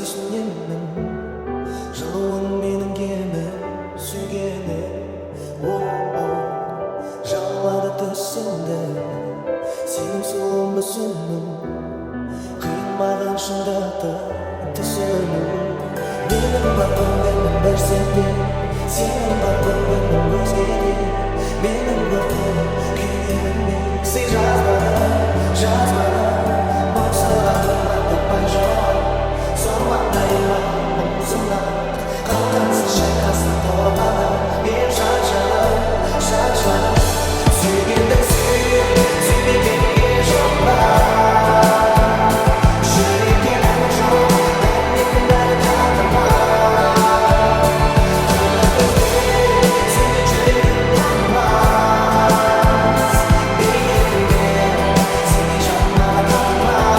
сезінемін жылуың менің кемі сүйгені жалады түсімді сенің сұлуың мүсінім қиын маған шындықты түсіну менің бар көңілім бір сенде сенің бар көңілім өзгеде менің өртем күйгеніме сый жазбады мұңсыратып таппай жоқ соңбақтайма мұңсына қалтаңсыз шайқасын торғаны мен шаншаным сүйгенді сүймегенге жоқ па жүрекке ән жоқ бәрінен бәрі татымас сені жүрегім танымас бейнеңде сені жаныма танымас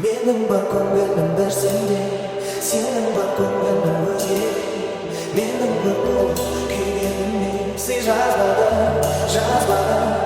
менің бар көңілім бір сенде сенің бар көңілің өзге менің бір күйгеніме сый жазбады